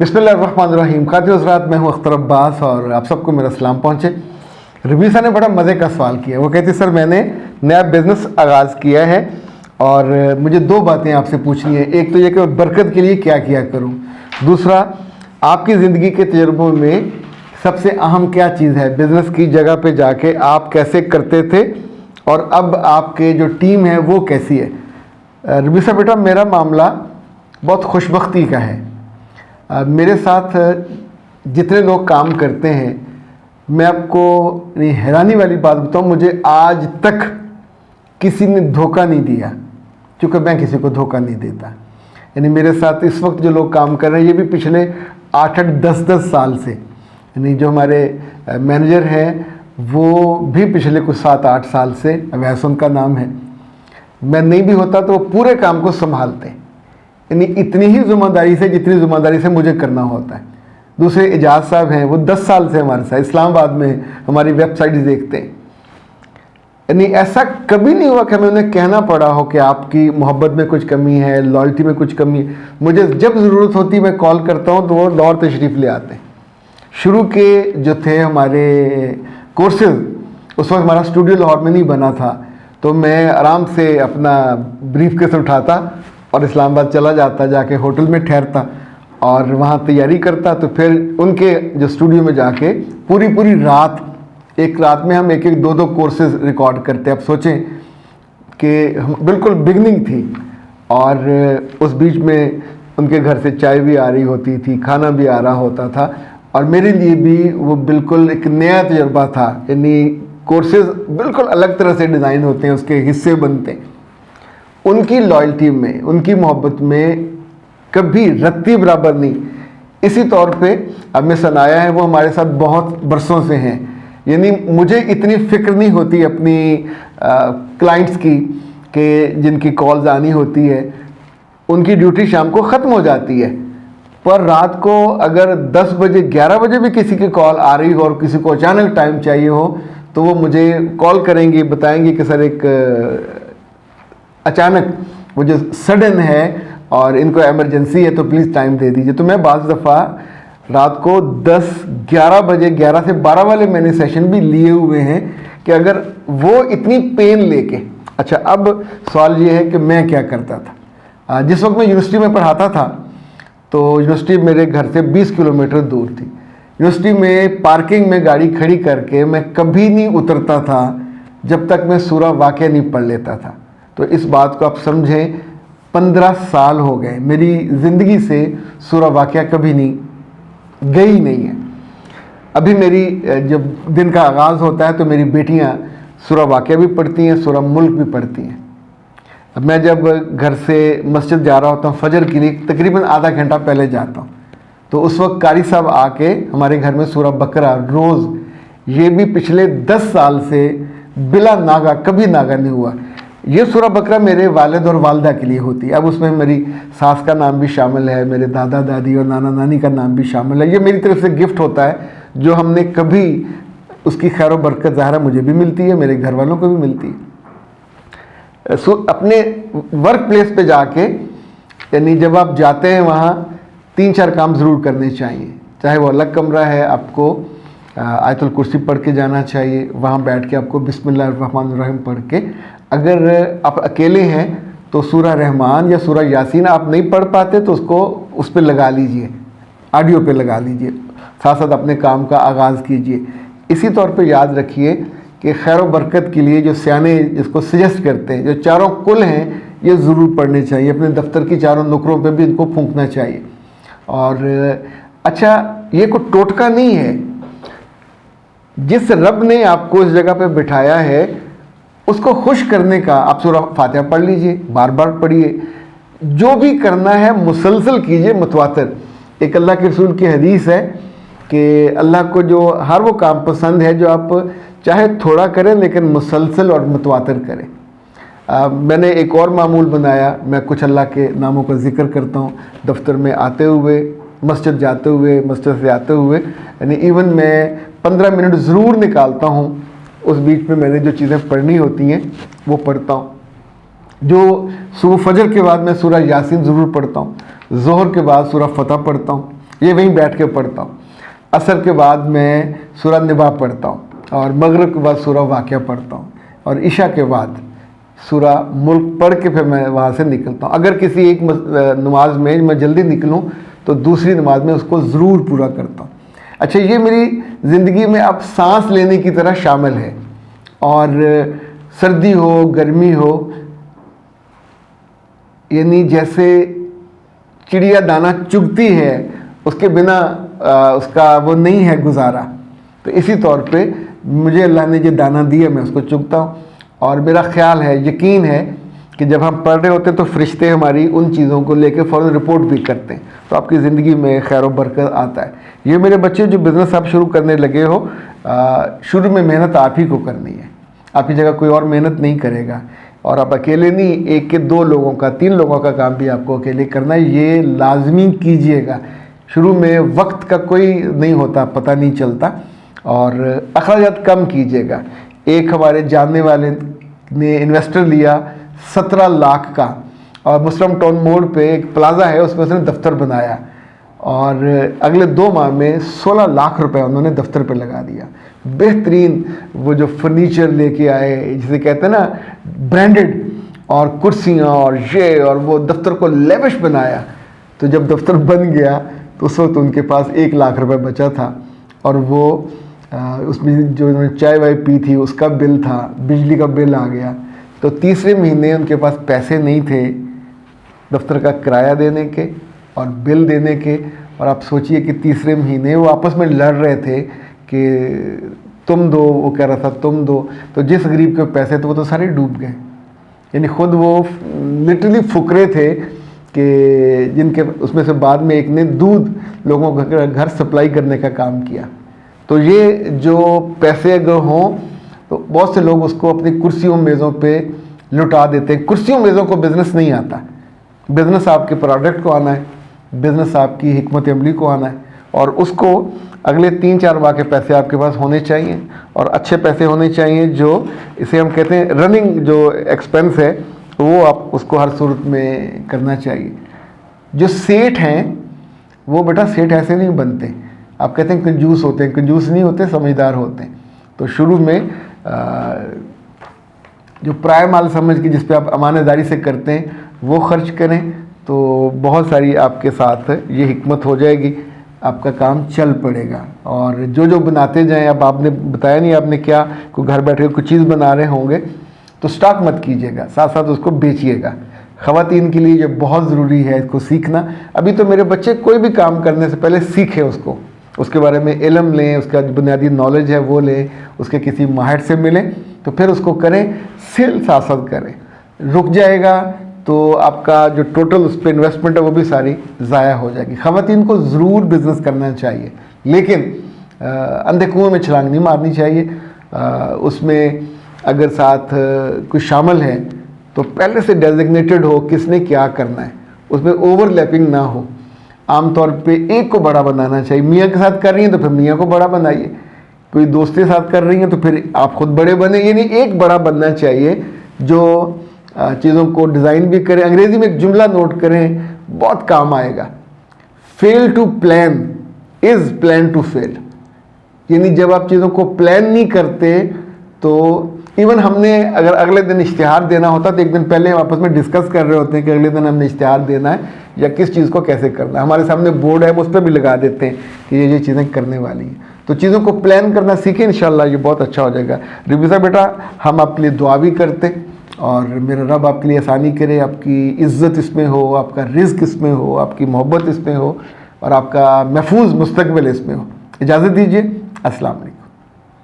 बिस्मिल्लाहिर्रहमानिर्रहीम। खातिन हज़रात, मैं हूँ अख्तर अब्बास और आप सबको मेरा सलाम पहुँचे। रबीसा ने बड़ा मज़े का सवाल किया। वो कहती सर मैंने नया बिज़नेस आगाज़ किया है और मुझे दो बातें आपसे पूछनी है। एक तो ये कि मैं बरकत के लिए क्या किया करूँ, दूसरा आपकी ज़िंदगी के तजुर्बों में सबसे अहम क्या चीज़ है, बिज़नेस की जगह पे जाके आप कैसे करते थे और अब आपके जो टीम है वो कैसी है। रबीसा बेटा, मेरा मामला बहुत खुशबख्ती का है। मेरे साथ जितने लोग काम करते हैं, मैं आपको हैरानी वाली बात बताऊं, मुझे आज तक किसी ने धोखा नहीं दिया, क्योंकि मैं किसी को धोखा नहीं देता। यानी मेरे साथ इस वक्त जो लोग काम कर रहे हैं ये भी पिछले 8-8, 10-10 साल से, यानी जो हमारे मैनेजर हैं वो भी पिछले कुछ 7-8 साल से, अवैस उनका नाम है। मैं नहीं भी होता तो वो पूरे काम को संभालते हैं, यानी इतनी ही ज़िम्मेदारी से जितनी ज़िम्मेदारी से मुझे करना होता है। दूसरे एजाज साहब हैं, वो 10 साल से हमारे साथ इस्लामाबाद में हमारी वेबसाइट देखते हैं। यानी ऐसा कभी नहीं हुआ कि हमें उन्हें कहना पड़ा हो कि आपकी मोहब्बत में कुछ कमी है, लॉयल्टी में कुछ कमी है। मुझे जब ज़रूरत होती है मैं कॉल करता हूँ तो वो लाहौर तशरीफ़ ले आते हैं। शुरू के जो थे हमारे कोर्सेज़, उस वक्त हमारा स्टूडियो लाहौर में नहीं बना था, तो मैं आराम से अपना ब्रीफ केस उठाता और इस्लामाबाद चला जाता, जाके होटल में ठहरता और वहाँ तैयारी करता। तो फिर उनके जो स्टूडियो में जाके पूरी रात, एक रात में हम 1-1, 2-2 कोर्सेज रिकॉर्ड करते। अब सोचें कि हम बिल्कुल बिगनिंग थी और उस बीच में उनके घर से चाय भी आ रही होती थी, खाना भी आ रहा होता था और मेरे लिए भी वो बिल्कुल एक नया तजुर्बा था। यानी कोर्सेज बिल्कुल अलग तरह से डिज़ाइन होते हैं, उसके हिस्से बनते हैं। उनकी लॉयल्टी में, उनकी मोहब्बत में कभी रत्ती बराबर नहीं। इसी तौर पे अब मैं सनाया है, वो हमारे साथ बहुत बरसों से हैं। यानी मुझे इतनी फ़िक्र नहीं होती अपनी क्लाइंट्स की कि जिनकी कॉल्स आनी होती है, उनकी ड्यूटी शाम को ख़त्म हो जाती है। पर रात को अगर 10 बजे 11 बजे भी किसी की कॉल आ रही हो और किसी को अचानक टाइम चाहिए हो तो वो मुझे कॉल करेंगी, बताएंगी कि सर एक अचानक वो जो सडन है और इनको इमरजेंसी है तो प्लीज़ टाइम दे दीजिए। तो मैं बाज़ दफ़ा रात को 10-11 बजे, 11 से 12 वाले मैंने सेशन भी लिए हुए हैं कि अगर वो इतनी पेन लेके। अच्छा, अब सवाल ये है कि मैं क्या करता था। जिस वक्त मैं यूनिवर्सिटी में पढ़ाता था तो यूनिवर्सिटी मेरे घर से 20 किलोमीटर दूर थी। यूनिवर्सिटी में पार्किंग में गाड़ी खड़ी करके मैं कभी नहीं उतरता था जब तक मैं सूरह वाक़िया नहीं पढ़ लेता था। तो इस बात को आप समझें, 15 साल हो गए मेरी ज़िंदगी से सूरह वाक़िया कभी नहीं गई नहीं है। अभी मेरी जब दिन का आगाज़ होता है तो मेरी बेटियां सूरह वाक़िया भी पढ़ती हैं, सूरह मुल्क भी पढ़ती हैं। अब मैं जब घर से मस्जिद जा रहा होता हूँ फजर के लिए, तकरीबन आधा घंटा पहले जाता हूँ, तो उस वक्त कारी साहब आके हमारे घर में सूरह बकरा रोज़, ये भी पिछले 10 साल से बिला नागा, कभी नागा नहीं हुआ। ये सूरह बकरा मेरे वालिद और वालदा के लिए होती है। अब उसमें मेरी सास का नाम भी शामिल है, मेरे दादा दादी और नाना नानी का नाम भी शामिल है। ये मेरी तरफ से गिफ्ट होता है जो हमने कभी, उसकी खैर व बरकत ज़ाहिर मुझे भी मिलती है, मेरे घर वालों को भी मिलती है। अपने वर्क प्लेस पे जाके, यानी जब आप जाते हैं वहाँ 3-4 काम ज़रूर करने चाहिए। चाहे वो अलग कमरा है, आपको आयतुल कुर्सी पढ़ के जाना चाहिए, वहाँ बैठ के आपको बिस्मिल्लाहिर्रहमानिर्रहीम पढ़ के, अगर आप अकेले हैं तो सूरह रहमान या सूरह यासीन आप नहीं पढ़ पाते तो उसको उस पर लगा लीजिए, ऑडियो पे लगा लीजिए, साथ साथ अपने काम का आगाज़ कीजिए। इसी तौर पे याद रखिए कि खैर व बरकत के लिए जो सियाने जिसको सजेस्ट करते हैं, जो चारों कुल हैं, ये ज़रूर पढ़ने चाहिए। अपने दफ्तर की चारों नुकरों पे भी इनको फूंकना चाहिए। और अच्छा, ये कोई टोटका नहीं है। जिस रब ने आपको इस जगह पे बिठाया है उसको खुश करने का आप सूरह फातिहा पढ़ लीजिए, बार बार पढ़िए। जो भी करना है मुसलसल कीजिए, मुतवातिर। एक अल्लाह के रसूल की हदीस है कि अल्लाह को जो हर वो काम पसंद है जो आप चाहे थोड़ा करें लेकिन मुसलसल और मुतवातिर करें। मैंने एक और मामूल बनाया, मैं कुछ अल्लाह के नामों का जिक्र करता हूँ दफ्तर में आते हुए, मस्जिद जाते हुए, मस्जिद से आते हुए, यानी इवन मैं 15 मिनट ज़रूर निकालता हूँ। उस बीच में मैंने जो चीज़ें पढ़नी होती हैं वो पढ़ता हूँ। जो सुबह फजर के बाद मैं सूरह यासीन ज़रूर पढ़ता हूँ, ज़ोहर के बाद सूरह फतह पढ़ता हूँ, یہ وہیں بیٹھ کے پڑھتا ہوں. عصر کے بعد میں سورہ نبا پڑھتا ہوں, اور مغرب کے بعد سورہ واقعہ پڑھتا ہوں, اور عشاء کے بعد سورہ ملک پڑھ کے پھر میں وہاں سے نکلتا ہوں. اگر کسی ایک نماز میں جلدی نکلوں تو دوسری نماز میں اس کو ضرور پورا کرتا ہوں. اچھا, یہ میری زندگی میں اب سانس لینے کی طرح شامل ہے, اور سردی ہو گرمی ہو, یعنی جیسے چڑیا دانہ چگتی ہے اس کے بنا اس کا وہ نہیں ہے گزارا, تو اسی طور پہ مجھے اللہ نے جو دانہ دیا میں اس کو چگتا ہوں. اور میرا خیال ہے, یقین ہے کہ جب ہم پڑھ رہے ہوتے ہیں تو فرشتے ہماری ان چیزوں کو لے کے فوراً رپورٹ بھی کرتے ہیں, تو آپ کی زندگی میں خیر و برکت آتا ہے. یہ میرے بچے جو بزنس آپ شروع کرنے لگے ہو, شروع میں محنت آپ ہی کو کرنی ہے, آپ کی جگہ کوئی اور محنت نہیں کرے گا, اور آپ اکیلے نہیں, 1 کے 2 لوگوں کا 3 لوگوں کا کام بھی آپ کو اکیلے کرنا ہے. یہ لازمی کیجئے گا. شروع میں وقت کا کوئی نہیں ہوتا, پتہ نہیں چلتا, اور اخراجات کم کیجئے گا. ایک ہمارے جاننے والے نے انویسٹر لیا 17 لاکھ کا, اور مسلم ٹاؤن موڑ پہ ایک پلازا ہے, اس میں اس نے دفتر بنایا, اور اگلے 2 ماہ میں 16 لاکھ روپے انہوں نے دفتر پہ لگا دیا. بہترین وہ جو فرنیچر لے کے آئے, جسے کہتے ہیں نا برانڈڈ, اور کرسیاں اور یہ, اور وہ دفتر کو لیوش بنایا. تو جب دفتر بن گیا تو اس وقت ان کے پاس 1 لاکھ روپے بچا تھا, اور وہ اس میں جو انہوں نے چائے وائے پی تھی اس کا بل تھا, بجلی کا بل آ گیا. تو تیسرے مہینے ان کے پاس پیسے نہیں تھے دفتر کا کرایہ دینے کے اور بل دینے کے. اور آپ سوچئے کہ تیسرے مہینے وہ آپس میں لڑ رہے تھے کہ تم دو, وہ کہہ رہا تھا تم دو. تو جس غریب کے پیسے تھے وہ تو سارے ڈوب گئے. یعنی خود وہ لٹرلی فقرے تھے کہ جن کے اس میں سے بعد میں ایک نے دودھ لوگوں کا گھر سپلائی کرنے کا کام کیا. تو یہ جو پیسے اگر ہوں تو بہت سے لوگ اس کو اپنی کرسیوں میزوں پہ لٹا دیتے ہیں. کرسیوں میزوں کو بزنس نہیں آتا. بزنس آپ کے پروڈکٹ کو آنا ہے, بزنس آپ کی حکمت عملی کو آنا ہے, اور اس کو اگلے 3-4 ماہ کے پیسے آپ کے پاس ہونے چاہیے, اور اچھے پیسے ہونے چاہیے. جو اسے ہم کہتے ہیں رننگ جو ایکسپنس ہے, وہ آپ اس کو ہر صورت میں کرنا چاہیے. جو سیٹھ ہیں وہ بیٹا سیٹھ ایسے نہیں بنتے. آپ کہتے ہیں کنجوس ہوتے ہیں, کنجوس نہیں ہوتے, سمجھدار ہوتے ہیں. تو شروع میں جو پرائے مال سمجھ کے جس پہ آپ امانت داری سے کرتے ہیں وہ خرچ کریں, تو بہت ساری آپ کے ساتھ یہ حکمت ہو جائے گی, آپ کا کام چل پڑے گا. اور جو بناتے جائیں, اب آپ نے بتایا نہیں آپ نے کیا, کوئی گھر بیٹھے کوئی چیز بنا رہے ہوں گے تو سٹاک مت کیجیے گا, ساتھ ساتھ اس کو بیچیے گا. خواتین کے لیے یہ بہت ضروری ہے اس کو سیکھنا. ابھی تو میرے بچے کوئی بھی کام کرنے سے پہلے سیکھیں اس کو, اس کے بارے میں علم لیں, اس کا جو بنیادی نالج ہے وہ لیں, اس کے کسی ماہر سے ملیں, تو پھر اس کو کریں. سیل ساتھ ساتھ کریں. رک جائے گا تو آپ کا جو ٹوٹل اس پہ انویسٹمنٹ ہے وہ بھی ساری ضائع ہو جائے گی. خواتین کو ضرور بزنس کرنا چاہیے, لیکن اندھے کنویں میں چھلانگ نہیں مارنی چاہیے. اس میں اگر ساتھ کوئی شامل ہے تو پہلے سے ڈیزگنیٹڈ ہو کس نے کیا کرنا ہے, اس میں اوور لیپنگ نہ ہو. عام طور پہ ایک کو بڑا بنانا چاہیے. میاں کے ساتھ کر رہی ہیں تو پھر میاں کو بڑا بنائیے, کوئی دوست کے ساتھ کر رہی ہیں تو پھر آپ خود بڑے بنے. یعنی ایک بڑا بننا چاہیے جو چیزوں کو ڈیزائن بھی کریں. انگریزی میں ایک جملہ نوٹ کریں, بہت کام آئے گا, fail to plan is plan to fail. یعنی جب آپ چیزوں کو پلان نہیں کرتے تو ایون ہم نے اگر اگلے دن اشتہار دینا ہوتا تو ایک دن پہلے ہم آپس میں ڈسکس کر رہے ہوتے ہیں کہ اگلے دن ہم نے اشتہار دینا ہے یا کس چیز کو کیسے کرنا ہے. ہمارے سامنے بورڈ ہے, ہم اس پہ بھی لگا دیتے ہیں کہ یہ چیزیں کرنے والی ہیں. تو چیزوں کو پلان کرنا سیکھیں, انشاءاللہ یہ بہت اچھا ہو جائے گا. ربیثہ بیٹا, ہم آپ کے لیے دعا بھی کرتے, اور میرا رب آپ کے لیے آسانی کرے, آپ کی عزت اس میں ہو, آپ کا رزق اس میں ہو, آپ کی محبت اس میں ہو, اور آپ کا محفوظ مستقبل اس میں ہو. اجازت دیجیے, السلام علیکم.